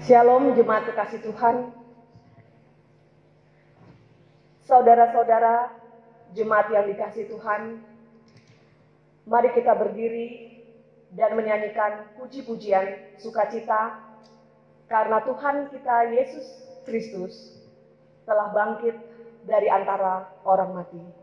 Shalom jemaat kekasih Tuhan. Saudara-saudara jemaat yang dikasihi Tuhan, mari kita berdiri dan menyanyikan puji-pujian sukacita karena Tuhan kita Yesus Kristus telah bangkit dari antara orang mati.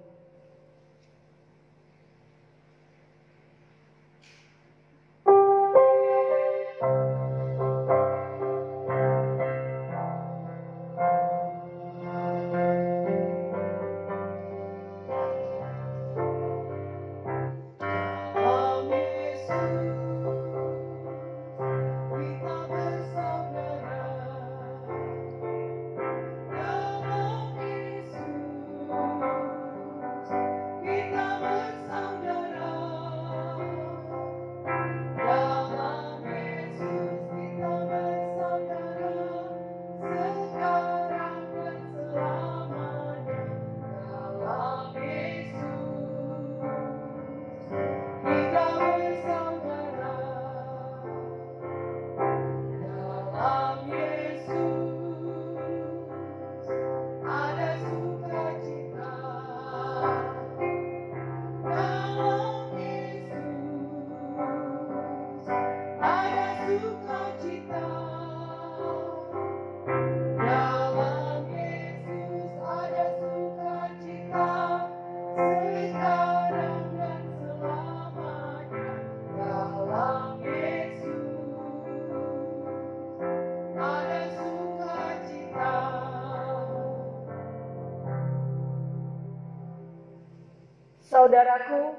Saudaraku,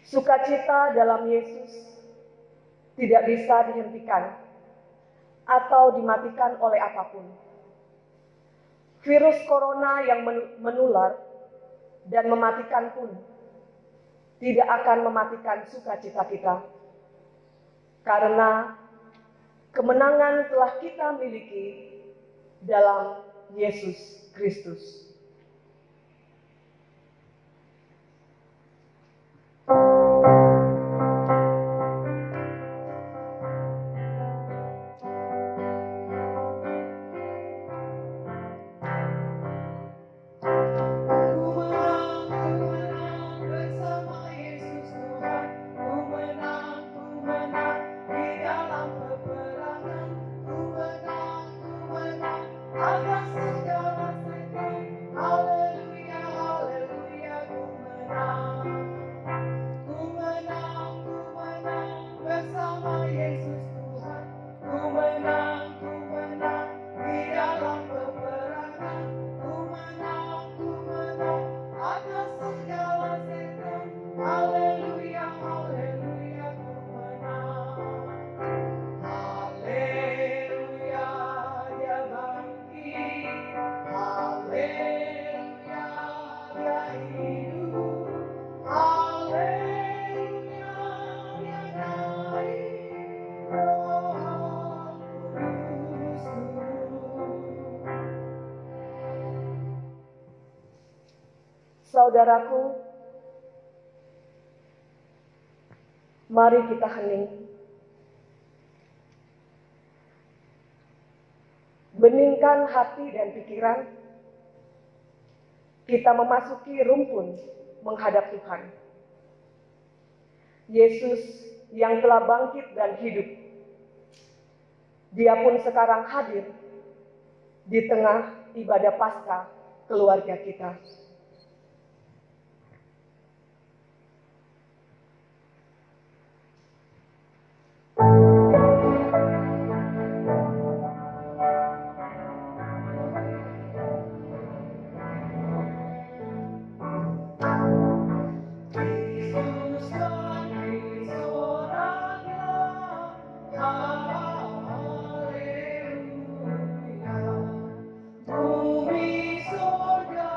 sukacita dalam Yesus tidak bisa dihentikan atau dimatikan oleh apapun. Virus corona yang menular dan mematikan pun tidak akan mematikan sukacita kita, karena kemenangan telah kita miliki dalam Yesus Kristus. Saudaraku, mari kita hening. Beningkan hati dan pikiran. Kita memasuki rumpun menghadap Tuhan. Yesus yang telah bangkit dan hidup, Dia pun sekarang hadir di tengah ibadah Paskah keluarga kita. Bumi surga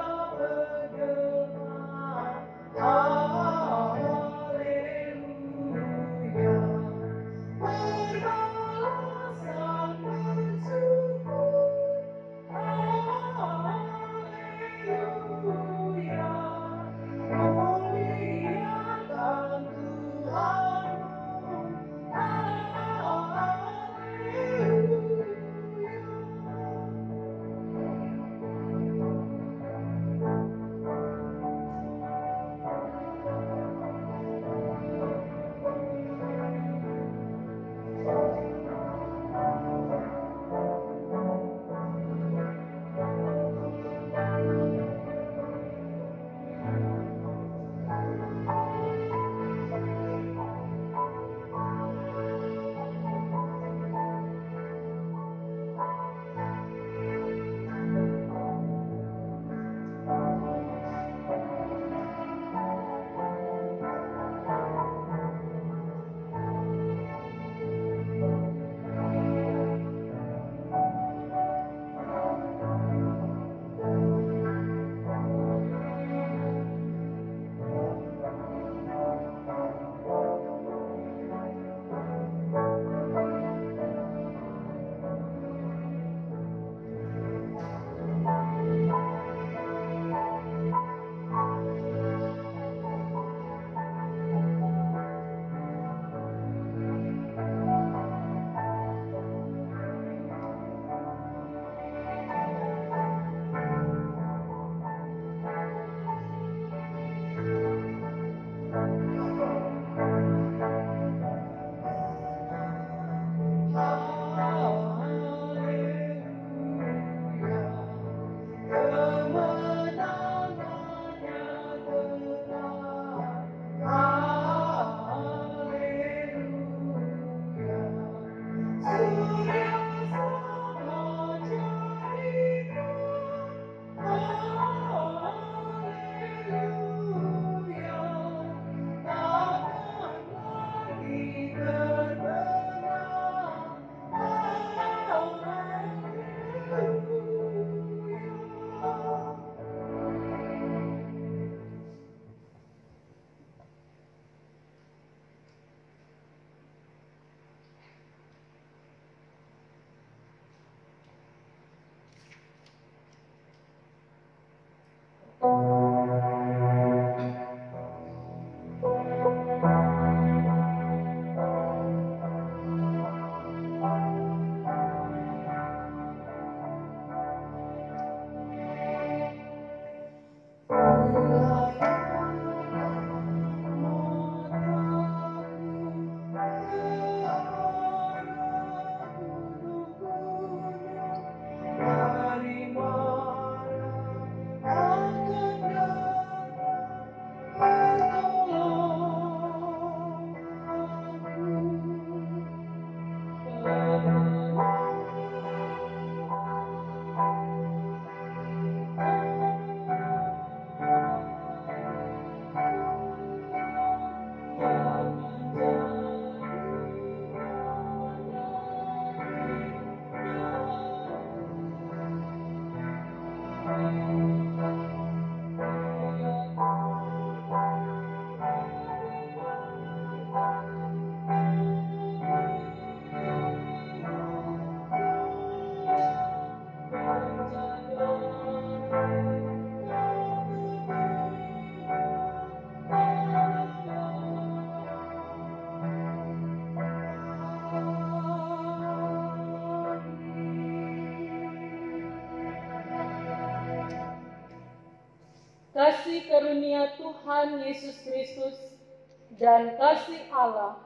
Kasih karunia Tuhan Yesus Kristus dan kasih Allah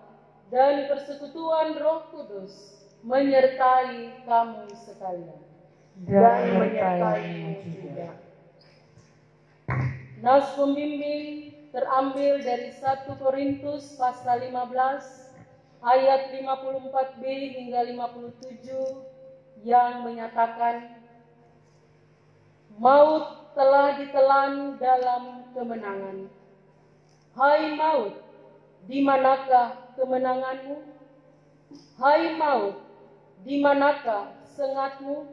dan persekutuan Roh Kudus menyertai kamu sekalian. Dan menyertai juga. Nas pembimbing terambil dari 1 Korintus pasal 15 ayat 54b hingga 57 yang menyatakan, maut telah ditelan dalam kemenangan. Hai maut, di manakah kemenanganmu? Hai maut, di manakah sengatmu?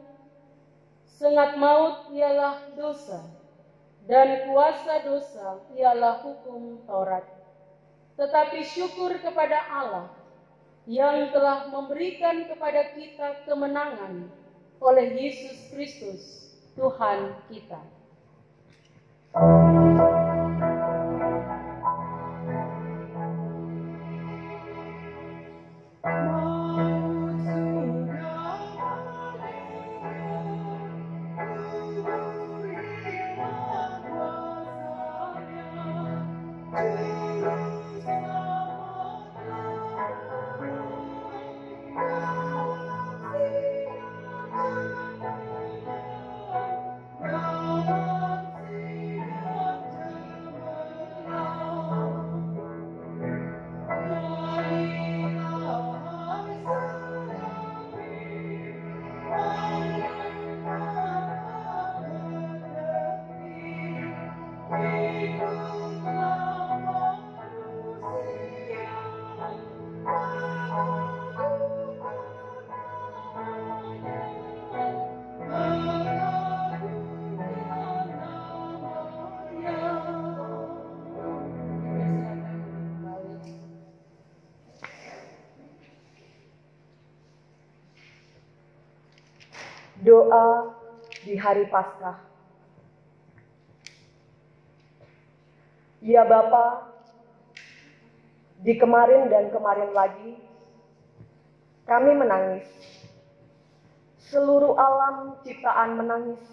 Sengat maut ialah dosa, dan kuasa dosa ialah hukum Taurat. Tetapi syukur kepada Allah yang telah memberikan kepada kita kemenangan oleh Yesus Kristus, Tuhan kita. Doa di hari Paskah. Ya Bapa, di kemarin dan kemarin lagi, kami menangis. Seluruh alam ciptaan menangis,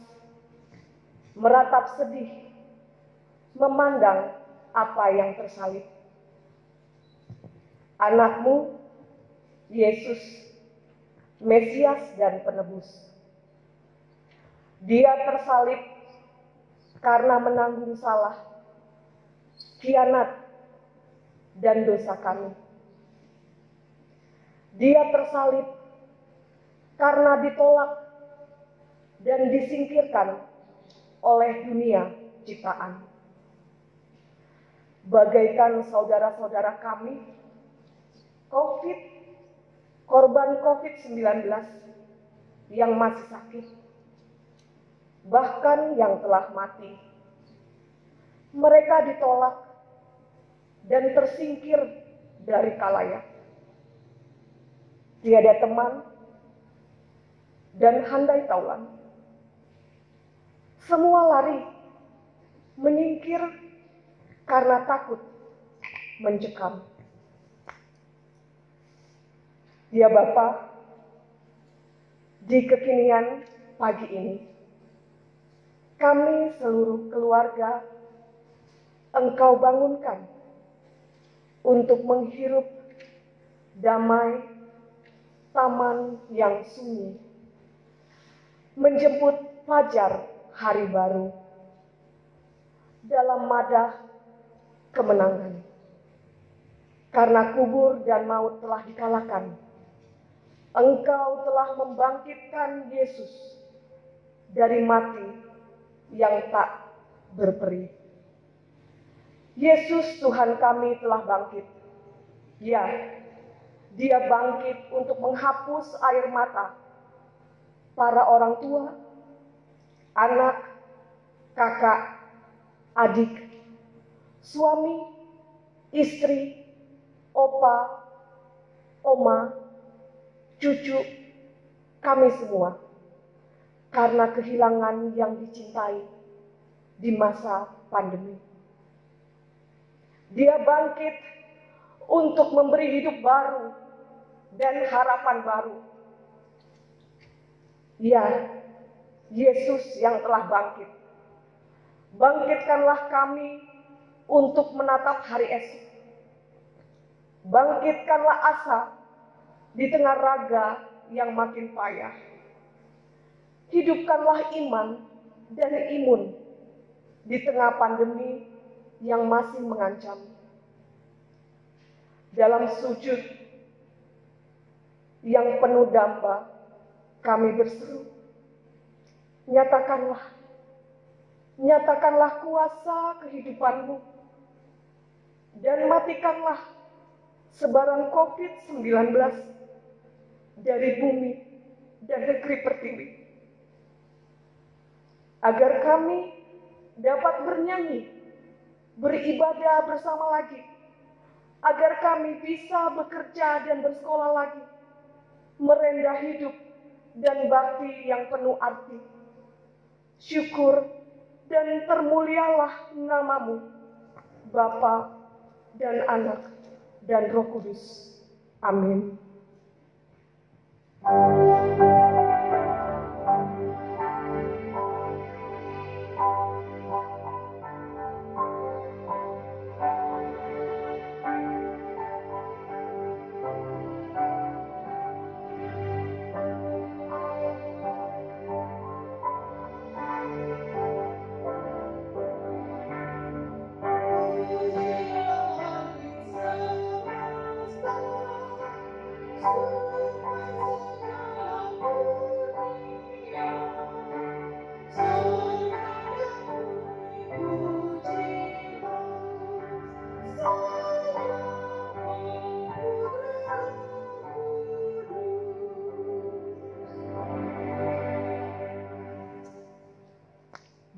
meratap sedih, memandang apa yang tersalib. Anakmu, Yesus, Mesias dan Penebus. Dia tersalib karena menanggung salah, khianat, dan dosa kami. Dia tersalib karena ditolak dan disingkirkan oleh dunia ciptaan. Bagaikan saudara-saudara kami, korban COVID-19 yang masih sakit, bahkan yang telah mati, mereka ditolak dan tersingkir dari khalayak. Tiada teman dan handai taulan. Semua lari, menyingkir karena takut mencekam. Ya Bapa, di kekinian pagi ini, kami seluruh keluarga Engkau bangunkan untuk menghirup damai taman yang sunyi, menjemput fajar hari baru dalam madah kemenangan. Karena kubur dan maut telah dikalahkan, Engkau telah membangkitkan Yesus dari mati yang tak berperi. Yesus Tuhan kami telah bangkit. Ya, Dia bangkit untuk menghapus air mata para orang tua, anak, kakak, adik, suami, istri, opa, oma, cucu, kami semua, karena kehilangan yang dicintai di masa pandemi. Dia bangkit untuk memberi hidup baru dan harapan baru. Ya, Yesus yang telah bangkit. Bangkitkanlah kami untuk menatap hari esok. Bangkitkanlah asa di tengah raga yang makin payah. Hidupkanlah iman dan imun di tengah pandemi yang masih mengancam. Dalam sujud yang penuh damba, kami berseru, nyatakanlah kuasa kehidupan-Mu, dan matikanlah sebaran COVID-19 dari bumi dan negeri pertiwi, agar kami dapat bernyanyi, beribadah bersama lagi, agar kami bisa bekerja dan bersekolah lagi, merendah hidup dan bakti yang penuh arti. Syukur dan termulialah nama-Mu, Bapa dan Anak dan Roh Kudus. Amin.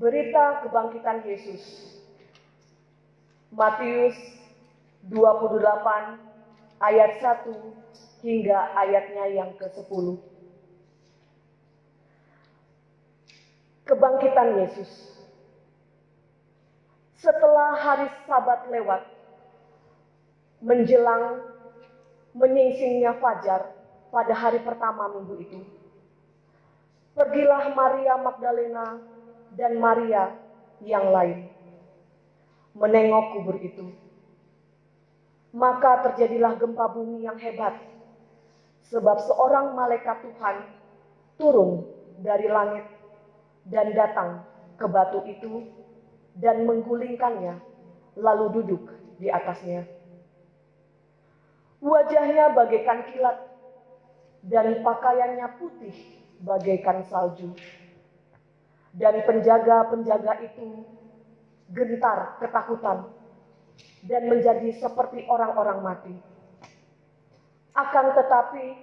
Berita kebangkitan Yesus. Matius 28 ayat 1 hingga ayatnya yang ke-10. Kebangkitan Yesus. Setelah hari Sabat lewat, menjelang menyingsingnya fajar pada hari pertama minggu itu, pergilah Maria Magdalena dan Maria yang lain menengok kubur itu. Maka terjadilah gempa bumi yang hebat, sebab seorang malaikat Tuhan turun dari langit dan datang ke batu itu dan menggulingkannya, lalu duduk di atasnya. Wajahnya bagaikan kilat, dan pakaiannya putih bagaikan salju. Dan penjaga-penjaga itu gentar ketakutan dan menjadi seperti orang-orang mati. Akan tetapi,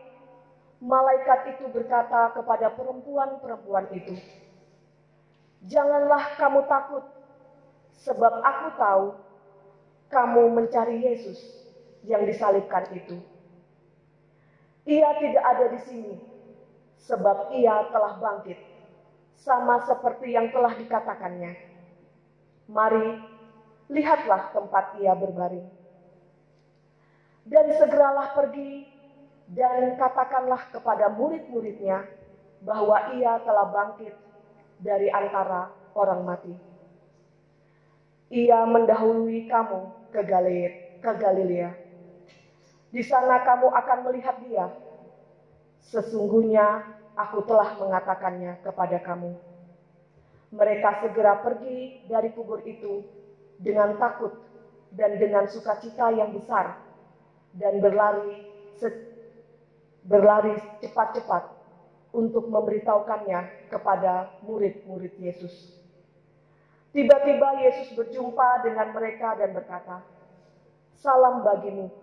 malaikat itu berkata kepada perempuan-perempuan itu, "Janganlah kamu takut, sebab aku tahu kamu mencari Yesus yang disalibkan itu. Ia tidak ada di sini, sebab ia telah bangkit, sama seperti yang telah dikatakannya. Mari, lihatlah tempat ia berbaring. Dan segeralah pergi dan katakanlah kepada murid-muridnya bahwa ia telah bangkit dari antara orang mati. Ia mendahului kamu ke Galilea. Di sana kamu akan melihat dia. Sesungguhnya aku telah mengatakannya kepada kamu." Mereka segera pergi dari kubur itu dengan takut dan dengan sukacita yang besar, dan berlari cepat-cepat untuk memberitahukannya kepada murid-murid Yesus. Tiba-tiba Yesus berjumpa dengan mereka dan berkata, "Salam bagimu."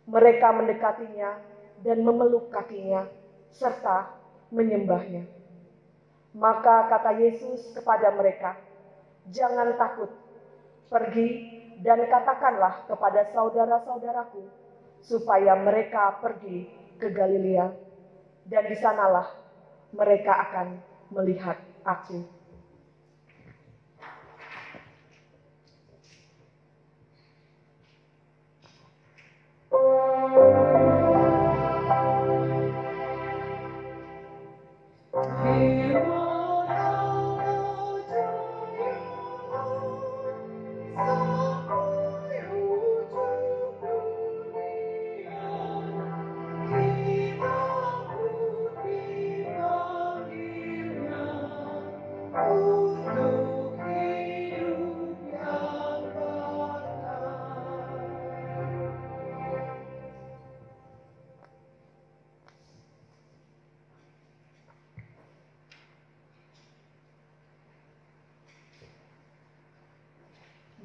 Mereka mendekatinya dan memeluk kakinya serta menyembahnya. Maka kata Yesus kepada mereka, "Jangan takut, pergi dan katakanlah kepada saudara-saudaraku supaya mereka pergi ke Galilea, dan di sanalah mereka akan melihat aku."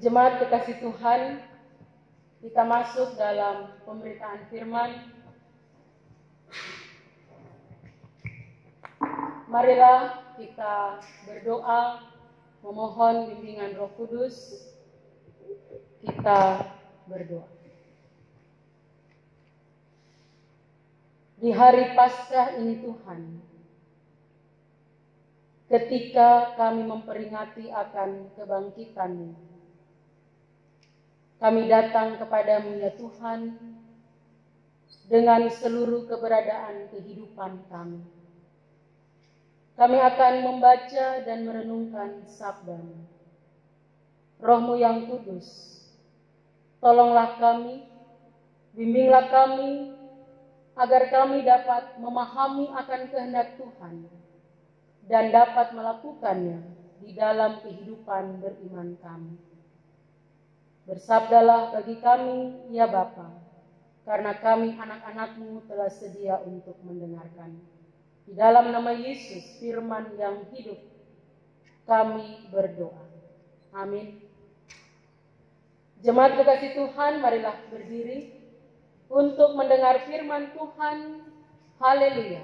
Jemaat kekasih Tuhan, kita masuk dalam pemberitaan firman. Marilah kita berdoa, memohon bimbingan Roh Kudus. Kita berdoa. Di hari Paskah ini Tuhan, ketika kami memperingati akan kebangkitan-Mu, kami datang kepadamu ya Tuhan dengan seluruh keberadaan kehidupan kami. Kami akan membaca dan merenungkan sabda-Mu. Roh-Mu yang kudus, tolonglah kami, bimbinglah kami, agar kami dapat memahami akan kehendak Tuhan dan dapat melakukannya di dalam kehidupan beriman kami. Bersabdalah bagi kami, ya Bapa, karena kami anak-anak-Mu telah sedia untuk mendengarkan. Di dalam nama Yesus, firman yang hidup, kami berdoa. Amin. Jemaat kekasih Tuhan, marilah berdiri untuk mendengar firman Tuhan. Haleluya.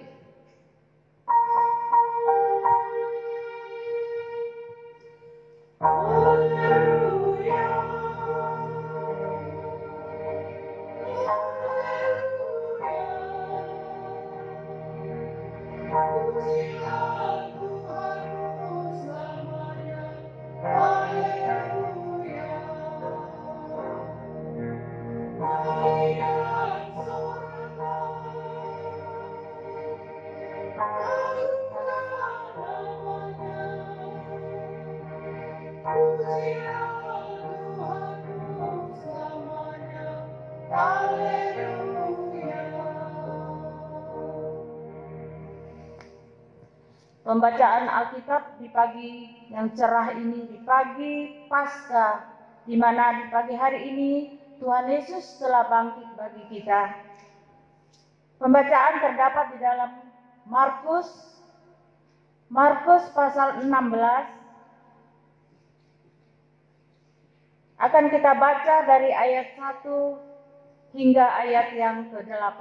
Pembacaan Alkitab di pagi yang cerah ini, di pagi Paskah, di mana di pagi hari ini Tuhan Yesus telah bangkit bagi kita. Pembacaan terdapat di dalam Markus pasal 16. Akan kita baca dari ayat 1 hingga ayat yang ke-8.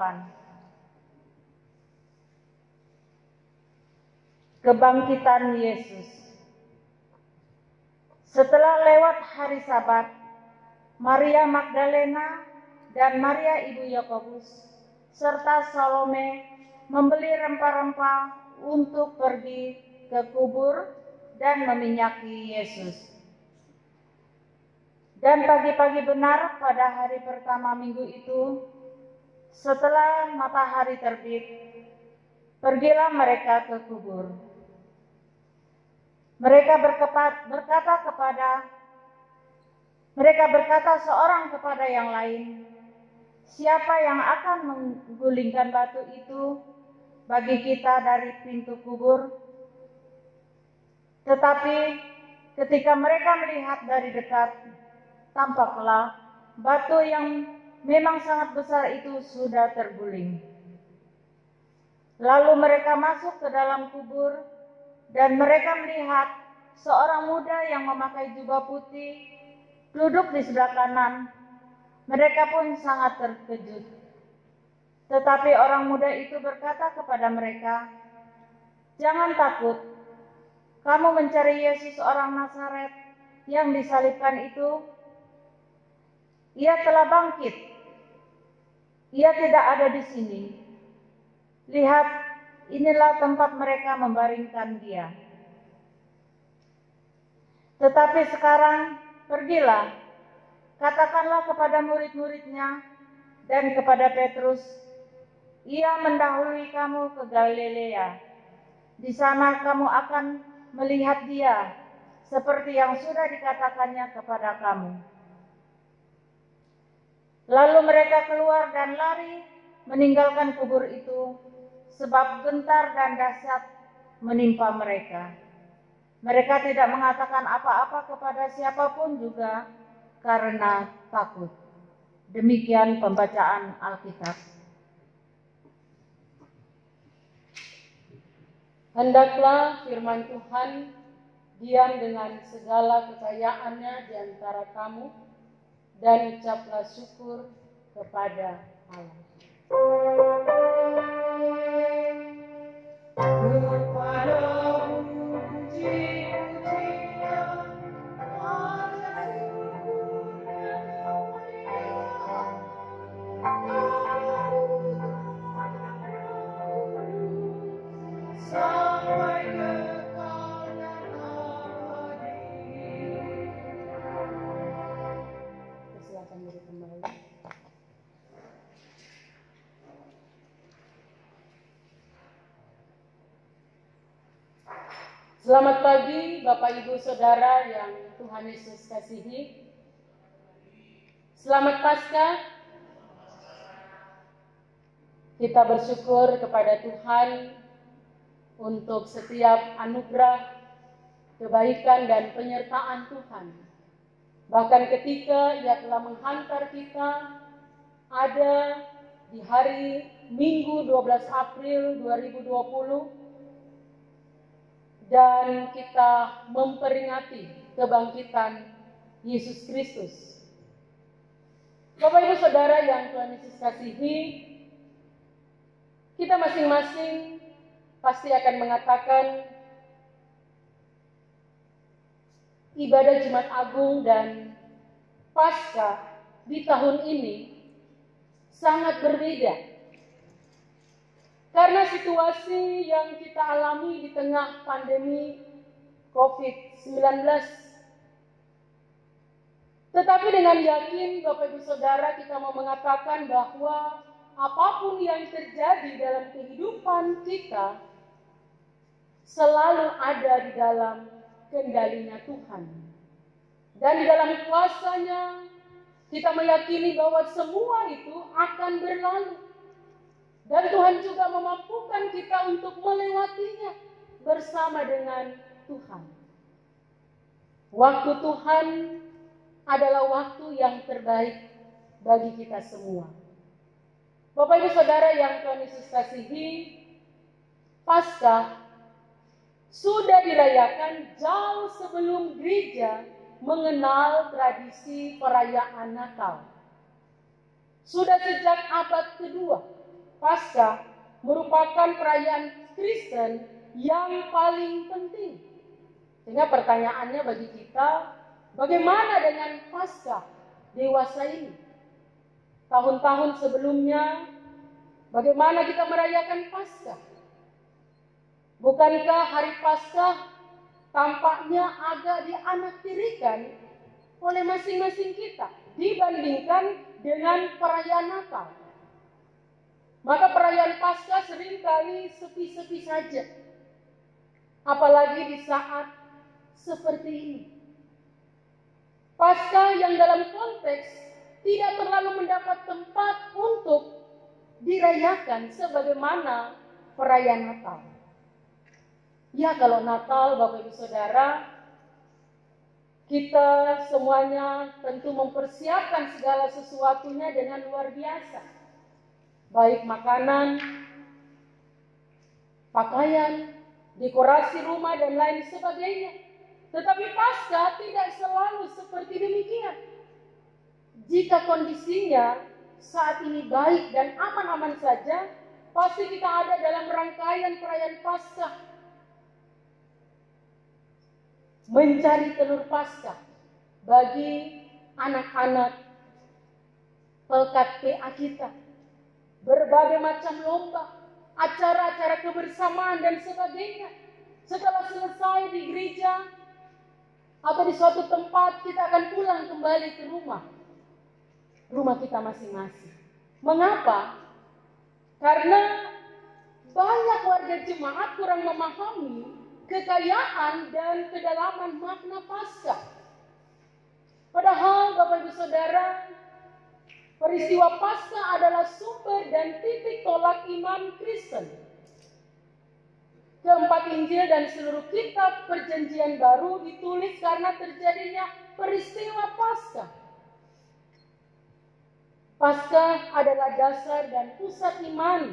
Kebangkitan Yesus. Setelah lewat hari Sabat, Maria Magdalena dan Maria ibu Yakobus serta Salome membeli rempah-rempah untuk pergi ke kubur dan meminyaki Yesus. Dan pagi-pagi benar pada hari pertama minggu itu, setelah matahari terbit, pergilah mereka ke kubur. Mereka berkata seorang kepada yang lain, "Siapa yang akan menggulingkan batu itu bagi kita dari pintu kubur?" Tetapi ketika mereka melihat dari dekat, tampaklah batu yang memang sangat besar itu sudah terguling. Lalu mereka masuk ke dalam kubur dan mereka melihat seorang muda yang memakai jubah putih duduk di sebelah kanan. Mereka pun sangat terkejut. Tetapi orang muda itu berkata kepada mereka, "Jangan takut. Kamu mencari Yesus orang Nazaret yang disalibkan itu. Ia telah bangkit. Ia tidak ada di sini. Lihat, inilah tempat mereka membaringkan dia. Tetapi sekarang pergilah, katakanlah kepada murid-muridnya dan kepada Petrus, ia mendahului kamu ke Galilea. Di sana kamu akan melihat dia, seperti yang sudah dikatakannya kepada kamu." Lalu mereka keluar dan lari meninggalkan kubur itu, sebab gentar dan dahsyat menimpa mereka. Mereka tidak mengatakan apa-apa kepada siapapun juga karena takut. Demikian pembacaan Alkitab. Hendaklah firman Tuhan diam dengan segala kekayaannya di antara kamu, dan ucaplah syukur kepada Allah. Silakan diri kembali. Selamat pagi Bapak Ibu Saudara yang Tuhan Yesus kasihi. Selamat Paskah. Kita bersyukur kepada Tuhan untuk setiap anugerah, kebaikan dan penyertaan Tuhan. Bahkan ketika Ia telah menghantar kita ada di hari Minggu 12 April 2020 dan kita memperingati kebangkitan Yesus Kristus. Bapak Ibu Saudara yang Tuhan Yesus kasihi, kita masing-masing pasti akan mengatakan ibadah Jumat Agung dan Paskah di tahun ini sangat berbeda. Karena situasi yang kita alami di tengah pandemi COVID-19. Tetapi dengan yakin Bapak Ibu Saudara kita mau mengatakan bahwa apapun yang terjadi dalam kehidupan kita selalu ada di dalam kendalinya Tuhan. Dan di dalam kuasanya kita meyakini bahwa semua itu akan berlalu. Dan Tuhan juga memampukan kita untuk melewatinya bersama dengan Tuhan. Waktu Tuhan adalah waktu yang terbaik bagi kita semua. Bapak Ibu Saudara yang Tuhan Yesus kasihi, Paskah sudah dirayakan jauh sebelum gereja mengenal tradisi perayaan Natal. Sudah sejak abad kedua, Paskah merupakan perayaan Kristen yang paling penting. Sehingga pertanyaannya bagi kita, bagaimana dengan Paskah dewasa ini? Tahun-tahun sebelumnya, bagaimana kita merayakan Paskah? Bukankah hari Paskah tampaknya agak dianaktirikan oleh masing-masing kita dibandingkan dengan perayaan Natal? Maka perayaan Paskah seringkali sepi-sepi saja. Apalagi di saat seperti ini. Paskah yang dalam konteks tidak terlalu mendapat tempat untuk dirayakan sebagaimana perayaan Natal. Ya, kalau Natal, Bapak Ibu Saudara, kita semuanya tentu mempersiapkan segala sesuatunya dengan luar biasa. Baik makanan, pakaian, dekorasi rumah, dan lain sebagainya. Tetapi Paskah tidak selalu seperti demikian. Jika kondisinya saat ini baik dan aman-aman saja, pasti kita ada dalam rangkaian perayaan Paskah. Mencari telur Paskah bagi anak-anak pelkat PA kita. Berbagai macam lomba, acara-acara kebersamaan dan sebagainya. Setelah selesai di gereja atau di suatu tempat, kita akan pulang kembali ke rumah kita masing-masing. Mengapa? Karena banyak warga jemaat kurang memahami kekayaan dan kedalaman makna Paskah. Padahal Bapak Ibu Saudara, peristiwa Paskah adalah sumber dan titik tolak iman Kristen. Keempat Injil dan seluruh kitab Perjanjian Baru ditulis karena terjadinya peristiwa Paskah. Paskah adalah dasar dan pusat iman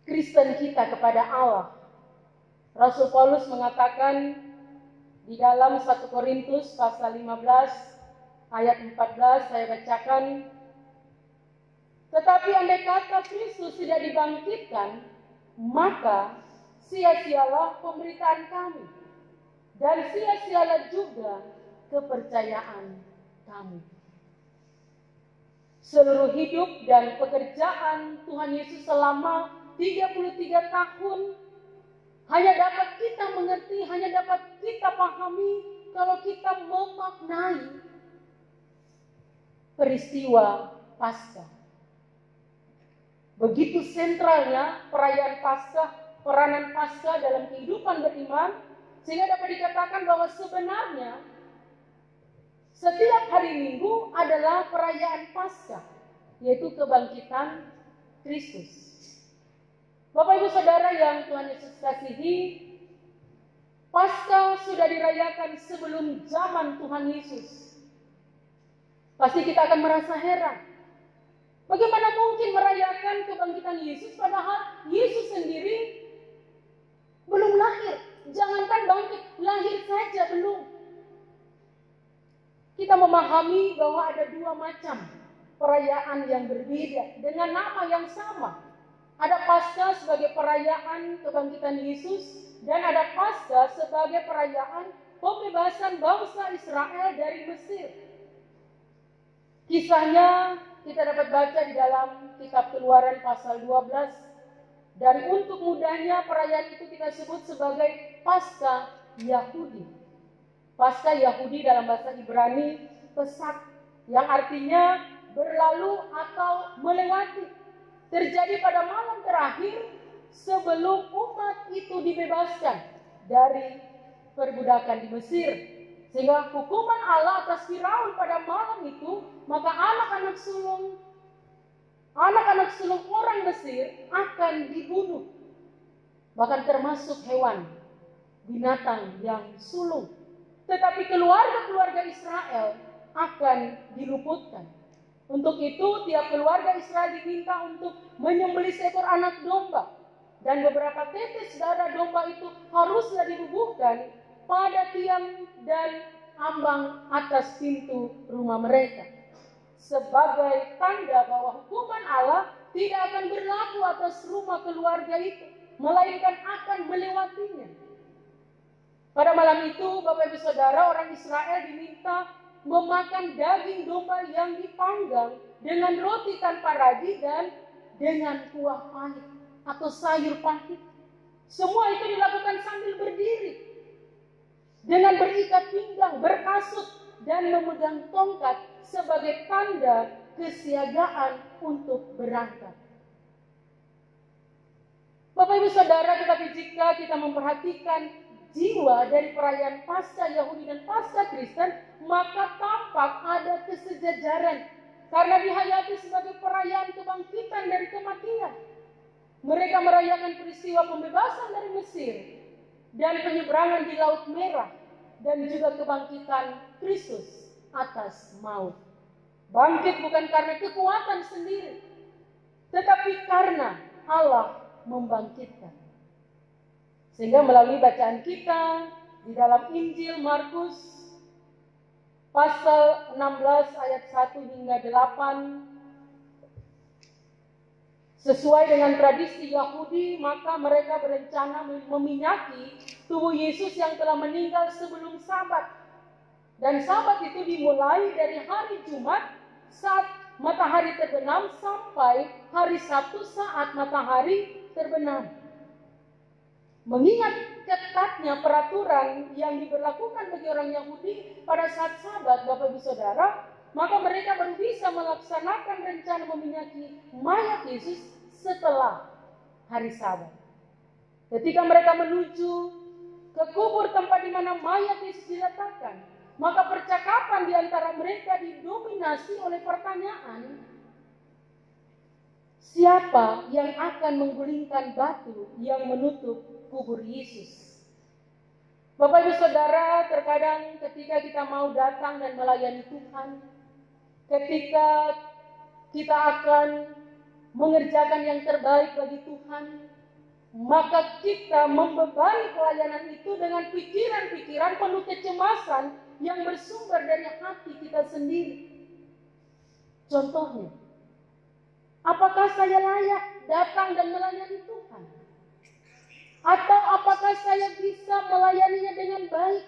Kristen kita kepada Allah. Rasul Paulus mengatakan di dalam 1 Korintus pasal 15 ayat 14, saya bacakan. Tetapi andai kata Kristus tidak dibangkitkan, maka sia-sialah pemberitaan kami, dan sia-sialah juga kepercayaan kami. Seluruh hidup dan pekerjaan Tuhan Yesus selama 33 tahun hanya dapat kita mengerti, hanya dapat kita pahami kalau kita memaknai peristiwa Paskah. Begitu sentralnya perayaan Paskah, peranan Paskah dalam kehidupan beriman, sehingga dapat dikatakan bahwa sebenarnya setiap hari Minggu adalah perayaan Paskah, yaitu kebangkitan Kristus. Bapak Ibu Saudara yang Tuhan Yesus kasihi, Paskah sudah dirayakan sebelum zaman Tuhan Yesus. Pasti kita akan merasa heran. Bagaimana mungkin merayakan kebangkitan Yesus padahal Yesus sendiri belum lahir. Jangankan bangkit, lahir saja belum. Kita memahami bahwa ada dua macam perayaan yang berbeda dengan nama yang sama. Ada Paskah sebagai perayaan kebangkitan Yesus dan ada Paskah sebagai perayaan pembebasan bangsa Israel dari Mesir. Kisahnya kita dapat baca di dalam kitab Keluaran pasal 12. Dan untuk mudahnya perayaan itu kita sebut sebagai Paskah Yahudi. Paskah Yahudi dalam bahasa Ibrani Pesach, yang artinya berlalu atau melewati. Terjadi pada malam terakhir sebelum umat itu dibebaskan dari perbudakan di Mesir. Sehingga hukuman Allah atas Firaun pada malam itu, maka anak-anak sulung orang Mesir akan dibunuh. Bahkan termasuk hewan, binatang yang sulung. Tetapi keluarga-keluarga Israel akan diluputkan. Untuk itu, tiap keluarga Israel diminta untuk menyembelih seekor anak domba. Dan beberapa tetes darah domba itu haruslah dibubuhkan pada tiang dan ambang atas pintu rumah mereka. Sebagai tanda bahwa hukuman Allah tidak akan berlaku atas rumah keluarga itu, melainkan akan melewatinya. Pada malam itu, Bapak Ibu Saudara, orang Israel diminta memakan daging domba yang dipanggang dengan roti tanpa ragi dan dengan kuah pahit atau sayur pahit. Semua itu dilakukan sambil berdiri, dengan berikat pinggang, berkasut, dan memegang tongkat sebagai tanda kesiagaan untuk berangkat. Bapak Ibu Saudara, tetapi jika kita memperhatikan jiwa dari perayaan Paskah Yahudi dan Paskah Kristen, maka tampak ada kesejajaran karena dihayati sebagai perayaan kebangkitan dari kematian. Mereka merayakan peristiwa pembebasan dari Mesir dan penyeberangan di Laut Merah dan juga kebangkitan Kristus atas maut. Bangkit bukan karena kekuatan sendiri, tetapi karena Allah membangkitkan. Sehingga melalui bacaan kita di dalam Injil Markus pasal 16 ayat 1 hingga 8, sesuai dengan tradisi Yahudi, maka mereka berencana meminyaki tubuh Yesus yang telah meninggal sebelum Sabat. Dan Sabat itu dimulai dari hari Jumat saat matahari terbenam sampai hari Sabtu saat matahari terbenam. Mengingat ketatnya peraturan yang diberlakukan bagi orang Yahudi pada saat Sabat, Bapak Ibu Saudara, maka mereka baru bisa melaksanakan rencana meminyaki mayat Yesus setelah hari Sabat. Ketika mereka menuju ke kubur tempat di mana mayat Yesus diletakkan, maka percakapan di antara mereka didominasi oleh pertanyaan, siapa yang akan menggulingkan batu yang menutup kubur Yesus? Bapak Ibu Saudara, terkadang ketika kita mau datang dan melayani Tuhan, ketika kita akan mengerjakan yang terbaik bagi Tuhan, maka kita membebani pelayanan itu dengan pikiran-pikiran penuh kecemasan yang bersumber dari hati kita sendiri. Contohnya, apakah saya layak datang dan melayani Tuhan? Atau apakah saya bisa melayaninya dengan baik?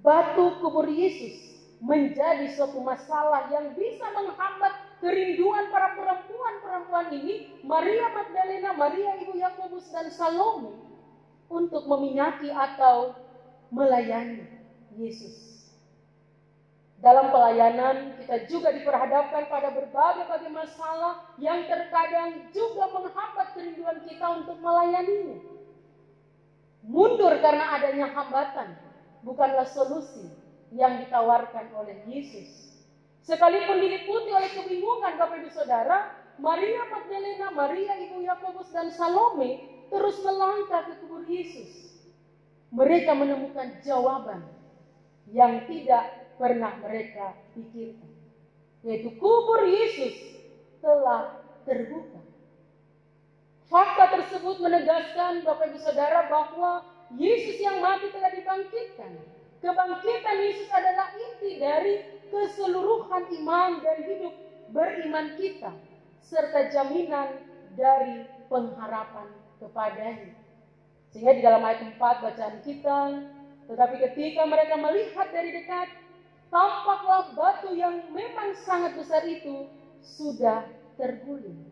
Batu kubur Yesus menjadi suatu masalah yang bisa menghambat kerinduan para perempuan-perempuan ini, Maria Magdalena, Maria Ibu Yakobus, dan Salome, untuk meminyaki atau melayani Yesus. Dalam pelayanan kita juga diperhadapkan pada berbagai masalah yang terkadang juga menghambat kerinduan kita untuk melayaninya. Mundur karena adanya hambatan bukanlah solusi yang ditawarkan oleh Yesus. Sekalipun diliputi oleh kebingungan Bapak Ibu Saudara, Maria Magdalena, Maria Ibu Yakobus, dan Salome terus melangkah ke kubur Yesus. Mereka menemukan jawaban yang tidak pernah mereka pikirkan, yaitu kubur Yesus telah terbuka. Fakta tersebut menegaskan Bapak Ibu Saudara bahwa Yesus yang mati telah dibangkitkan. Kebangkitan Yesus adalah inti dari keseluruhan iman dan hidup beriman kita, serta jaminan dari pengharapan kepadanya. Sehingga di dalam ayat 4 bacaan kita, tetapi ketika mereka melihat dari dekat, tampaklah batu yang memang sangat besar itu sudah terguling.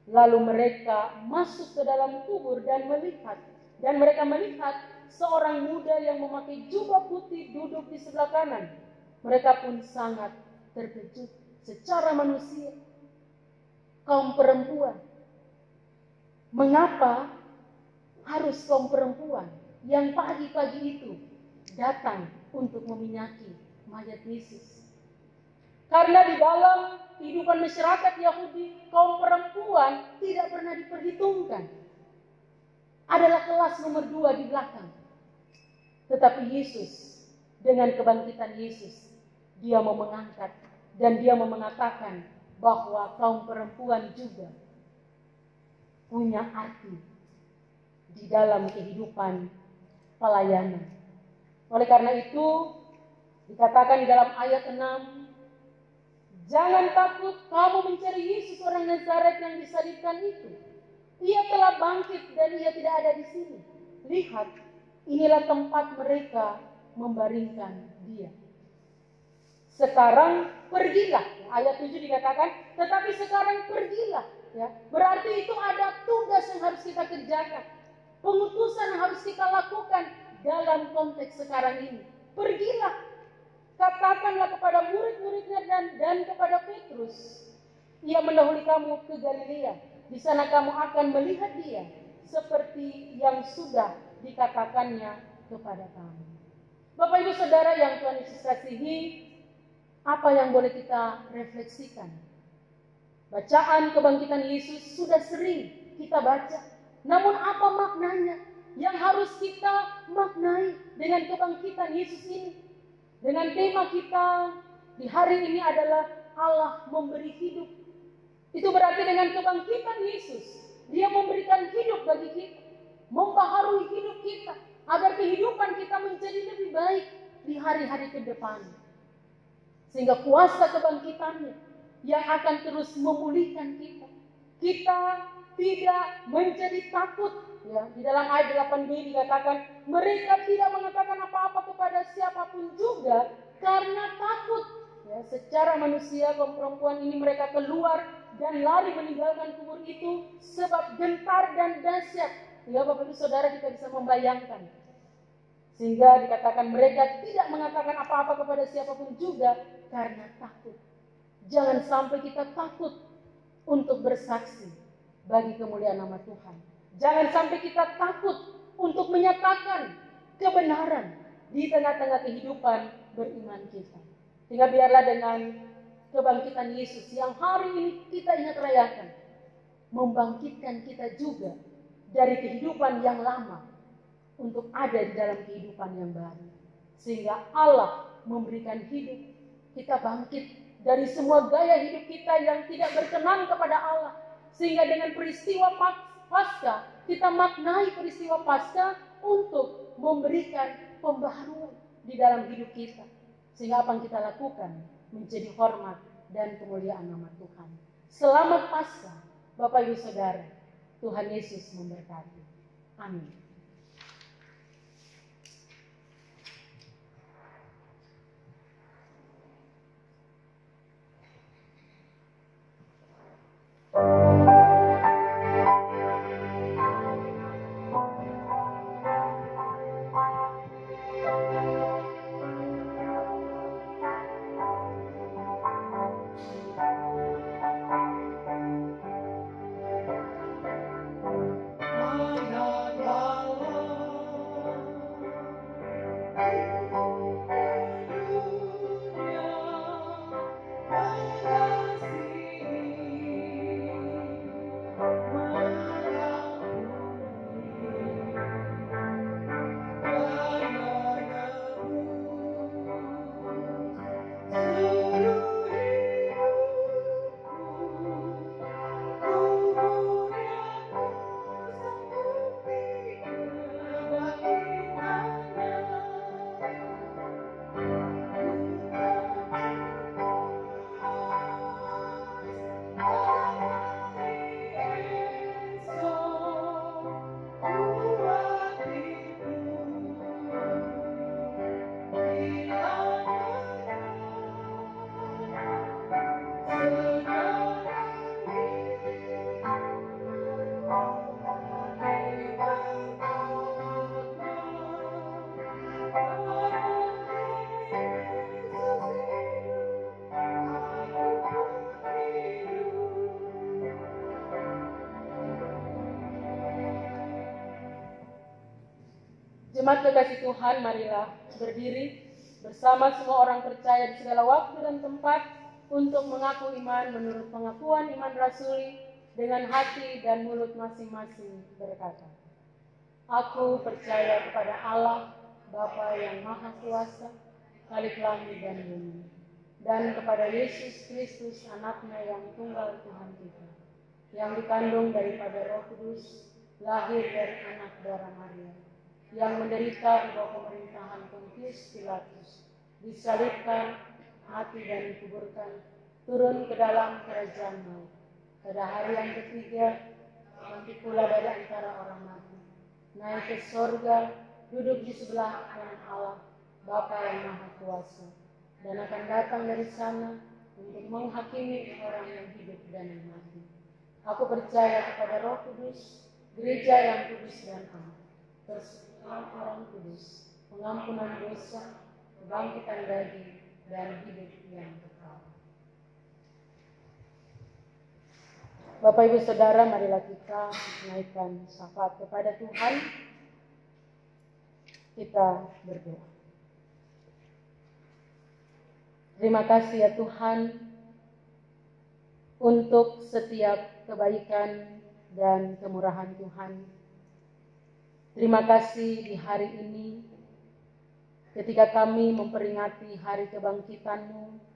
Lalu mereka masuk ke dalam kubur dan mereka melihat seorang muda yang memakai jubah putih duduk di sebelah kanan. Mereka pun sangat terkejut secara manusia. Kaum perempuan, mengapa harus kaum perempuan yang pagi-pagi itu datang untuk meminyaki mayat Yesus? Karena di dalam kehidupan masyarakat Yahudi, kaum perempuan tidak pernah diperhitungkan. Adalah kelas nomor 2 di belakang. Tetapi Yesus, dengan kebangkitan Yesus, dia mau mengangkat dan dia mau mengatakan bahwa kaum perempuan juga punya arti di dalam kehidupan pelayanan. Oleh karena itu, dikatakan di dalam ayat 6, jangan takut kamu mencari Yesus orang Nazaret yang disalibkan itu. Ia telah bangkit dan ia tidak ada di sini. Lihat, inilah tempat mereka membaringkan dia. Sekarang pergilah. Ayat 7 dikatakan, tetapi sekarang pergilah. Ya, berarti itu ada tugas yang harus kita kerjakan. Pengutusan yang harus kita lakukan dalam konteks sekarang ini. Pergilah. Katakanlah kepada murid-muridnya dan kepada Petrus, ia mendahului kamu ke Galilea. Di sana kamu akan melihat dia seperti yang sudah dikatakannya kepada kamu. Bapak Ibu Saudara yang Tuhan Yesus kasihi, apa yang boleh kita refleksikan? Bacaan kebangkitan Yesus sudah sering kita baca. Namun apa maknanya yang harus kita maknai dengan kebangkitan Yesus ini? Dengan tema kita di hari ini adalah Allah memberi hidup. Itu berarti dengan kebangkitan Yesus, Dia memberikan hidup bagi kita, membaharui hidup kita, agar kehidupan kita menjadi lebih baik di hari-hari ke depan. Sehingga kuasa kebangkitannya yang akan terus memulihkan kita. Kita tidak menjadi takut. Ya, di dalam ayat 8b dikatakan, mereka tidak mengatakan apa-apa kepada siapapun juga karena takut. Ya, secara manusia kaum perempuan ini mereka keluar dan lari meninggalkan kubur itu sebab gentar dan dahsyat. Ya, Bapak Ibu Saudara, kita bisa membayangkan. Sehingga dikatakan mereka tidak mengatakan apa-apa kepada siapapun juga karena takut. Jangan sampai kita takut untuk bersaksi bagi kemuliaan nama Tuhan. Jangan sampai kita takut untuk menyatakan kebenaran di tengah-tengah kehidupan beriman kita. Sehingga biarlah dengan kebangkitan Yesus yang hari ini kita ingat rayakan, membangkitkan kita juga dari kehidupan yang lama untuk ada di dalam kehidupan yang baru. Sehingga Allah memberikan hidup, kita bangkit dari semua gaya hidup kita yang tidak berkenan kepada Allah. Sehingga dengan peristiwa Paskah, kita maknai peristiwa Paskah untuk memberikan pembaharuan di dalam hidup kita. Sehingga apa yang kita lakukan menjadi hormat dan kemuliaan nama Tuhan. Selamat Paskah, Bapak Ibu Saudara. Tuhan Yesus memberkati. Amin. Jemaat kekasih Tuhan, marilah berdiri bersama semua orang percaya di segala waktu dan tempat untuk mengaku iman menurut pengakuan iman rasuli dengan hati dan mulut masing-masing berkata, aku percaya kepada Allah, Bapa yang Maha Kuasa, Khalik langit dan bumi, dan kepada Yesus Kristus, anaknya yang tunggal Tuhan kita, yang dikandung daripada Roh Kudus, lahir dari anak darah Maria, yang menderita di bawah pemerintahan Pontius Pilatus, disalibkan, mati dan dikuburkan, turun ke dalam kerajaan maut. Pada hari yang ketiga, bangkit pula dari antara orang mati, naik ke sorga, duduk di sebelah kanan Allah, Bapa yang Maha Kuasa, dan akan datang dari sana untuk menghakimi orang yang hidup dan yang mati. Aku percaya kepada Roh Kudus, gereja yang kudus dan am, persekutuan orang kudus, pengampunan dosa, kebangkitan daging, dan hidup yang kekal. Bapak Ibu Saudara, marilah kita menaikkan syafaat kepada Tuhan. Kita berdoa. Terima kasih ya Tuhan untuk setiap kebaikan dan kemurahan Tuhan. Terima kasih di hari ini ketika kami memperingati hari kebangkitan-Mu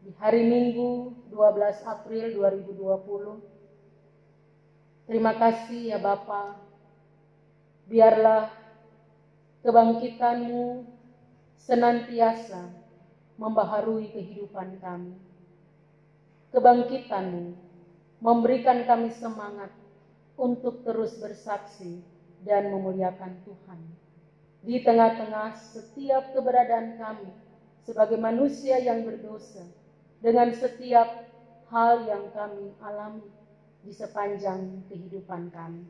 di hari Minggu 12 April 2020. Terima kasih ya Bapa, biarlah kebangkitan-Mu senantiasa membaharui kehidupan kami. Kebangkitan-Mu memberikan kami semangat untuk terus bersaksi dan memuliakan Tuhan. Di tengah-tengah setiap keberadaan kami sebagai manusia yang berdosa, dengan setiap hal yang kami alami di sepanjang kehidupan kami.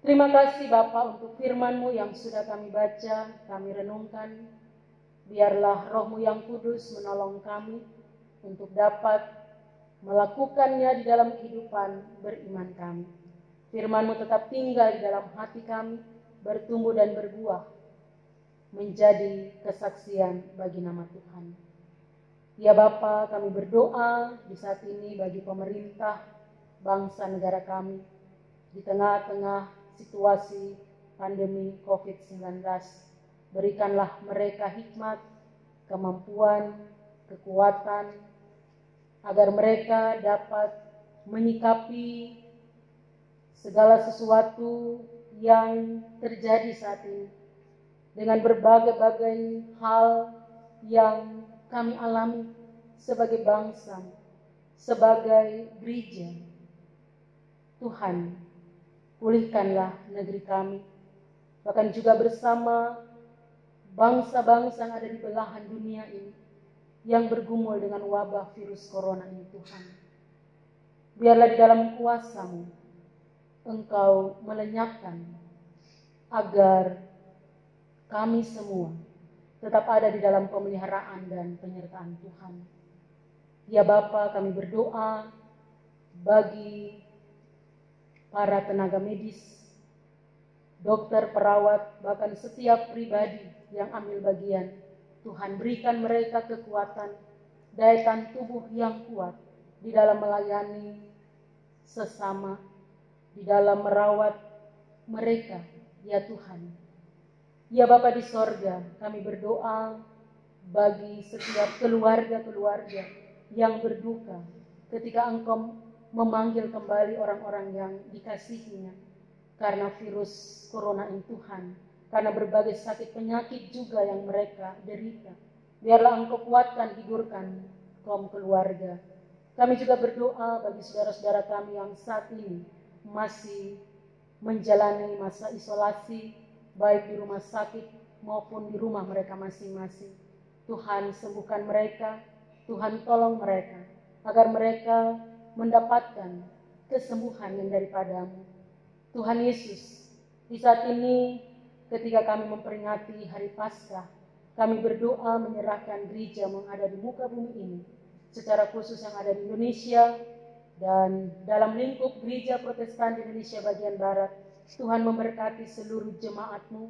Terima kasih Bapa untuk firman-Mu yang sudah kami baca, kami renungkan. Biarlah Roh-Mu yang kudus menolong kami untuk dapat melakukannya di dalam kehidupan beriman kami. Firman-Mu tetap tinggal di dalam hati kami, bertumbuh dan berbuah, menjadi kesaksian bagi nama Tuhan. Ya Bapa, kami berdoa di saat ini bagi pemerintah, bangsa negara kami, di tengah-tengah situasi pandemi COVID-19. Berikanlah mereka hikmat, kemampuan, kekuatan, agar mereka dapat menyikapi segala sesuatu yang terjadi saat ini dengan berbagai-bagai hal yang kami alami sebagai bangsa, sebagai gereja. Tuhan, pulihkanlah negeri kami, bahkan juga bersama bangsa-bangsa yang ada di belahan dunia ini yang bergumul dengan wabah virus corona ini Tuhan. Biarlah di dalam kuasa-Mu Engkau melenyapkan agar kami semua tetap ada di dalam pemeliharaan dan penyertaan Tuhan. Ya Bapa, kami berdoa bagi para tenaga medis, dokter, perawat, bahkan setiap pribadi yang ambil bagian. Tuhan, berikan mereka kekuatan, daya tahan tubuh yang kuat di dalam melayani sesama, di dalam merawat mereka, ya Tuhan. Ya Bapa di sorga, kami berdoa bagi setiap keluarga-keluarga yang berduka ketika Engkau memanggil kembali orang-orang yang dikasihinya karena virus corona ini Tuhan. Karena berbagai sakit penyakit juga yang mereka derita. Biarlah Engkau kuatkan, hidurkan kaum keluarga. Kami juga berdoa bagi saudara-saudara kami yang saat ini masih menjalani masa isolasi, baik di rumah sakit maupun di rumah mereka masing-masing. Tuhan, sembuhkan mereka, Tuhan tolong mereka, agar mereka mendapatkan kesembuhan yang daripada-Mu. Tuhan Yesus, di saat ini ketika kami memperingati hari Paskah, kami berdoa menyerahkan gereja yang ada di muka bumi ini, secara khusus yang ada di Indonesia dan dalam lingkup gereja Protestan di Indonesia bagian Barat. Tuhan memberkati seluruh jemaat-Mu,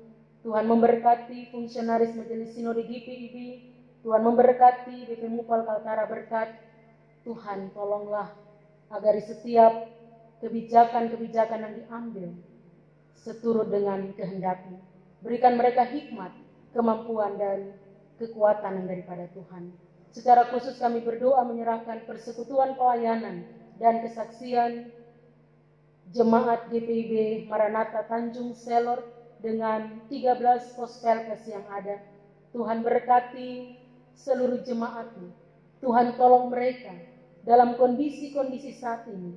Tuhan memberkati fungsionaris Majelis Sinode GPIB, Tuhan memberkati BP Mupal Kaltara Berkat. Tuhan, tolonglah agar setiap kebijakan-kebijakan yang diambil seturut dengan kehendak-Mu. Berikan mereka hikmat, kemampuan, dan kekuatan yang daripada Tuhan. Secara khusus kami berdoa menyerahkan persekutuan pelayanan dan kesaksian Jemaat GPIB Maranatha Tanjung Selor dengan 13 Pospelkes yang ada. Tuhan berkati seluruh jemaat-Mu. Tuhan tolong mereka dalam kondisi-kondisi saat ini.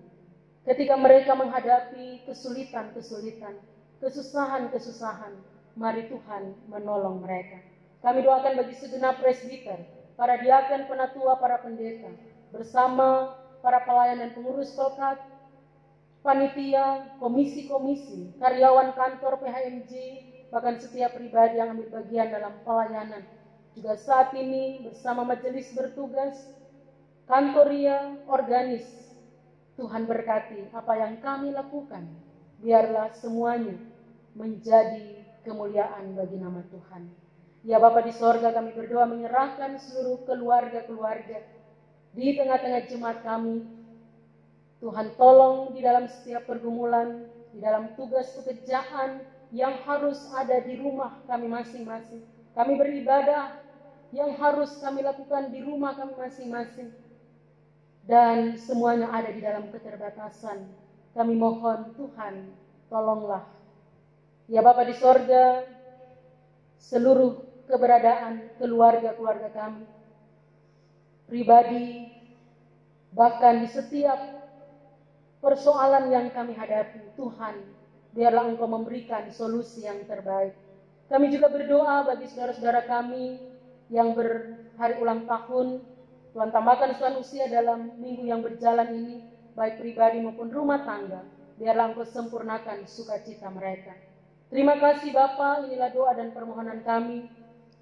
Ketika mereka menghadapi kesulitan-kesulitan, kesusahan-kesusahan, mari Tuhan menolong mereka. Kami doakan bagi segenap presbiter, para diaken, penatua, para pendeta, bersama para pelayan dan pengurus pelkat, panitia, komisi-komisi, karyawan kantor PHMJ, bahkan setiap pribadi yang ambil bagian dalam pelayanan. Juga saat ini bersama majelis bertugas, kantoria, organis, Tuhan berkati apa yang kami lakukan. Biarlah semuanya menjadi kemuliaan bagi nama Tuhan. Ya Bapa di sorga, kami berdoa menyerahkan seluruh keluarga-keluarga di tengah-tengah jemaat kami. Tuhan tolong di dalam setiap pergumulan, di dalam tugas pekerjaan yang harus ada di rumah kami masing-masing. Kami beribadah yang harus kami lakukan di rumah kami masing-masing. Dan semuanya ada di dalam keterbatasan. Kami mohon Tuhan, tolonglah. Ya Bapa di sorga, seluruh keberadaan keluarga-keluarga kami, pribadi, bahkan di setiap persoalan yang kami hadapi, Tuhan, biarlah Engkau memberikan solusi yang terbaik. Kami juga berdoa bagi saudara-saudara kami yang berhari ulang tahun. Tuhan tambahkan Tuhan usia dalam minggu yang berjalan ini, baik pribadi maupun rumah tangga. Biarlah Engkau sempurnakan sukacita mereka. Terima kasih Bapa, inilah doa dan permohonan kami.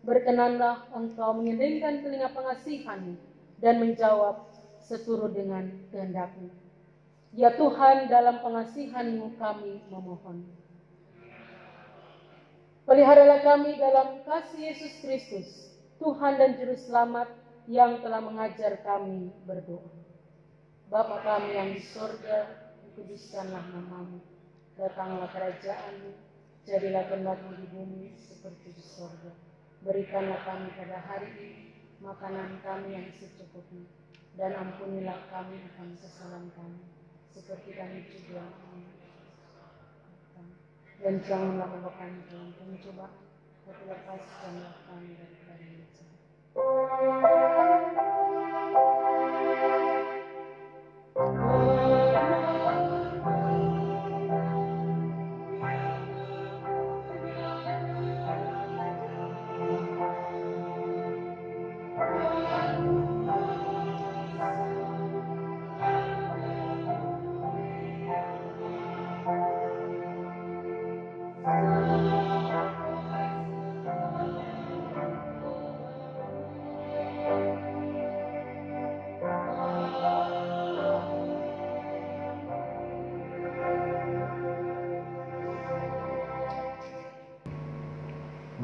Berkenanlah Engkau mengendengkan telinga pengasihan dan menjawab seturut dengan kehendak-Mu. Ya Tuhan, dalam pengasihan-Mu kami memohon. Peliharalah kami dalam kasih Yesus Kristus, Tuhan dan Juru Selamat yang telah mengajar kami berdoa. Bapa kami yang di surga, dikuduskanlah nama-Mu. Datanglah kerajaan-Mu, jadilah kehendak-Mu di bumi seperti di surga. Berikanlah kami pada hari ini makanan kami yang secukupnya, dan ampunilah kami akan kesalahan kami, seperti kami juga mengampuni. Dan janganlah membawa kami dalam pencobaan, tapi lepaskanlah kami dari yang jahat.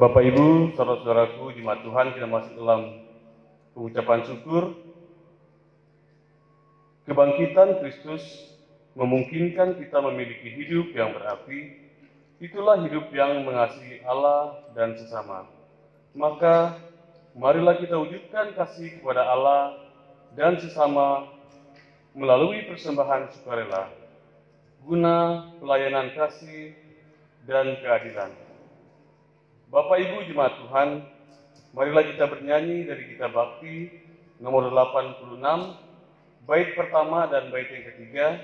Bapak Ibu, saudara-saudaraku, jemaat Tuhan, kita masuk dalam pengucapan syukur. Kebangkitan Kristus memungkinkan kita memiliki hidup yang berarti. Itulah hidup yang mengasihi Allah dan sesama. Maka, marilah kita wujudkan kasih kepada Allah dan sesama melalui persembahan sukarela, guna pelayanan kasih dan keadilan. Bapak Ibu jemaat Tuhan, marilah kita bernyanyi dari kitab Bakti nomor 86, bait pertama dan bait yang ketiga.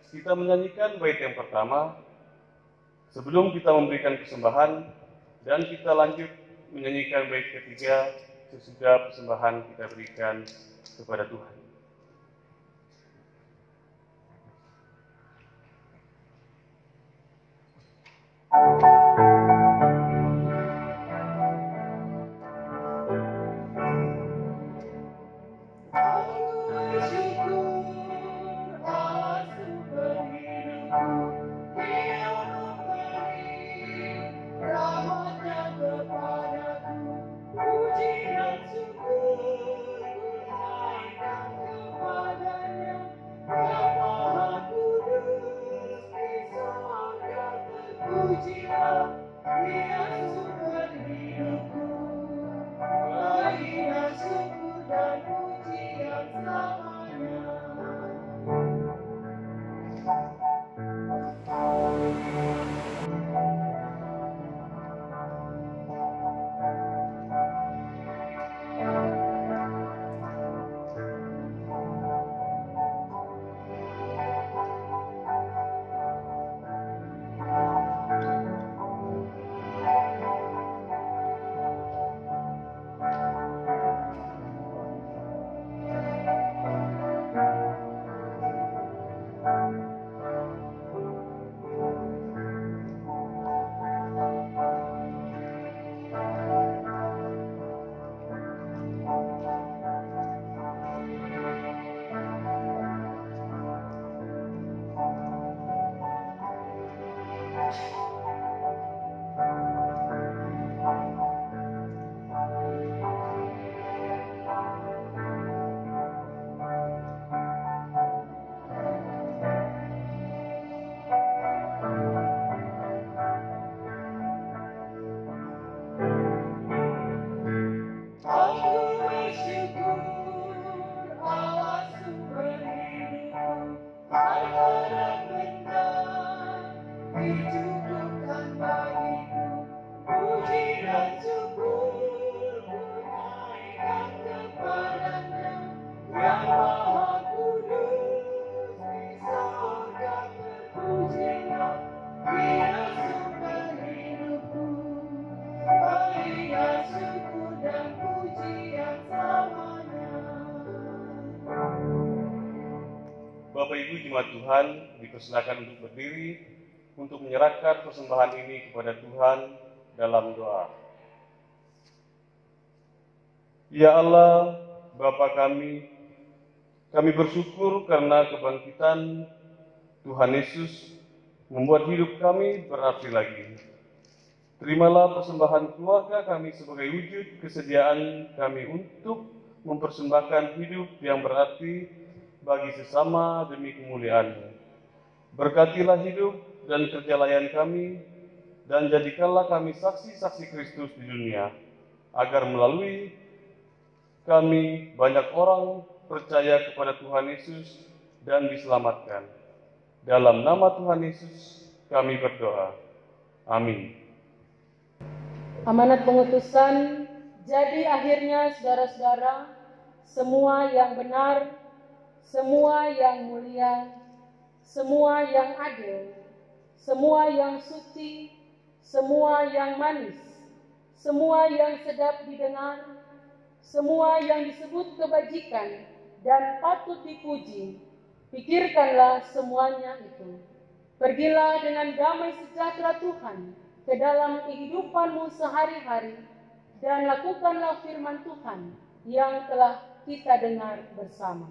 Kita menyanyikan bait yang pertama sebelum kita memberikan persembahan, dan kita lanjut menyanyikan bait ketiga sesudah persembahan kita berikan kepada Tuhan. Puji dan syukur ku naikkan. menghadiri jemaat Tuhan, dipersilakan untuk berdiri untuk menyerahkan persembahan ini kepada Tuhan dalam doa. Ya Allah, Bapa kami bersyukur karena kebangkitan Tuhan Yesus membuat hidup kami berarti lagi. Terimalah persembahan keluarga kami sebagai wujud kesediaan kami untuk mempersembahkan hidup yang berarti bagi sesama demi kemuliaan-Mu. Berkatilah hidup dan kerja layan kami, dan jadikanlah kami saksi-saksi Kristus di dunia, agar melalui kami banyak orang percaya kepada Tuhan Yesus dan diselamatkan. Dalam nama Tuhan Yesus kami berdoa. Amin. Amanat pengutusan, jadi akhirnya saudara-saudara, semua yang benar, semua yang mulia, semua yang adil, semua yang suci, semua yang manis, semua yang sedap didengar, semua yang disebut kebajikan dan patut dipuji, pikirkanlah semuanya itu. Pergilah dengan damai sejahtera Tuhan ke dalam kehidupanmu sehari-hari, dan lakukanlah firman Tuhan yang telah kita dengar bersama.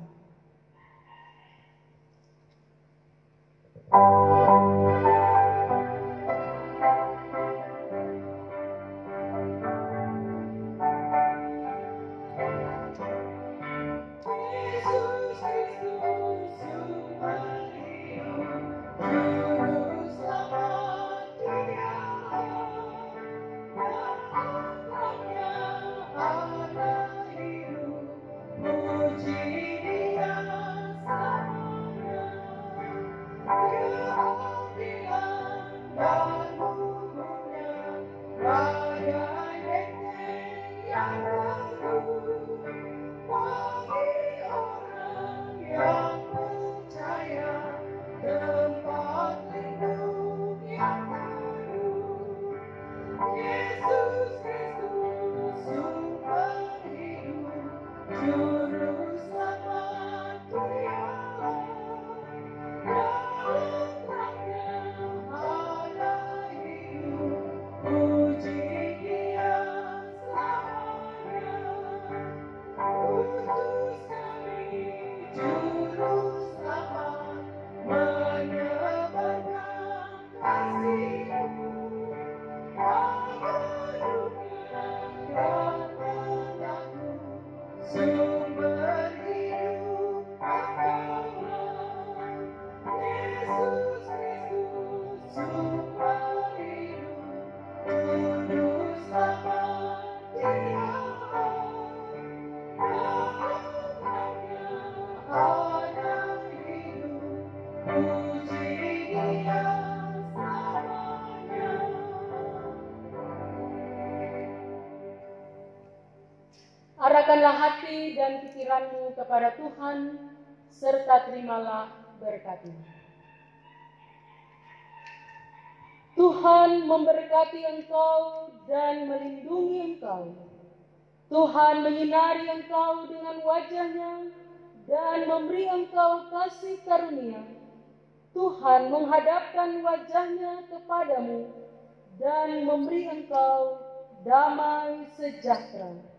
Arahkanlah hati dan pikiranmu kepada Tuhan, serta terimalah berkat-Nya. Tuhan memberkati engkau dan melindungi engkau. Tuhan menyinari engkau dengan wajah-Nya dan memberi engkau kasih karunia. Tuhan menghadapkan wajah-Nya kepadamu dan memberi engkau damai sejahtera.